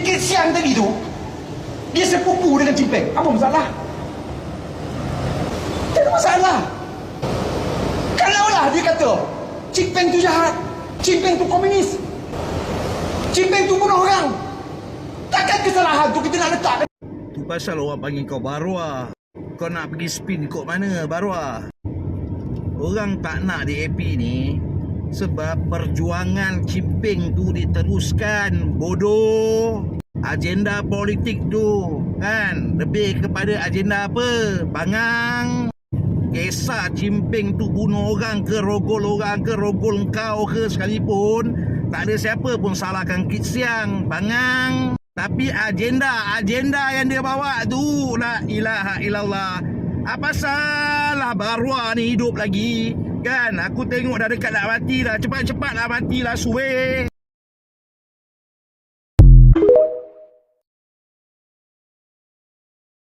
Kit Siang tadi tu, dia sepupu dengan Cimpeng. Apa masalah? Tak ada masalah. Kalaulah dia kata Cimpeng tu jahat, Cimpeng tu komunis, Cimpeng tu bunuh orang, takkan kesalahan tu kita nak letak. Tu pasal orang panggil kau Barwa. Kau nak pergi spin kok mana Barwa? Orang tak nak DAP ni sebab perjuangan Cimpeng tu diteruskan. Bodoh. Agenda politik tu kan lebih kepada agenda apa? Bangang. Kisah Cimpeng tu bunuh orang ke, rogol orang ke, rogol kau ke sekalipun, tak ada siapa pun salahkan Kit Siang. Bangang. Tapi agenda yang dia bawa tu, la ilaha illallah. Apa salah Barwa ni hidup lagi? Kan aku tengok dah dekat nak mati dah. Cepat-cepat nak mati lah suwe.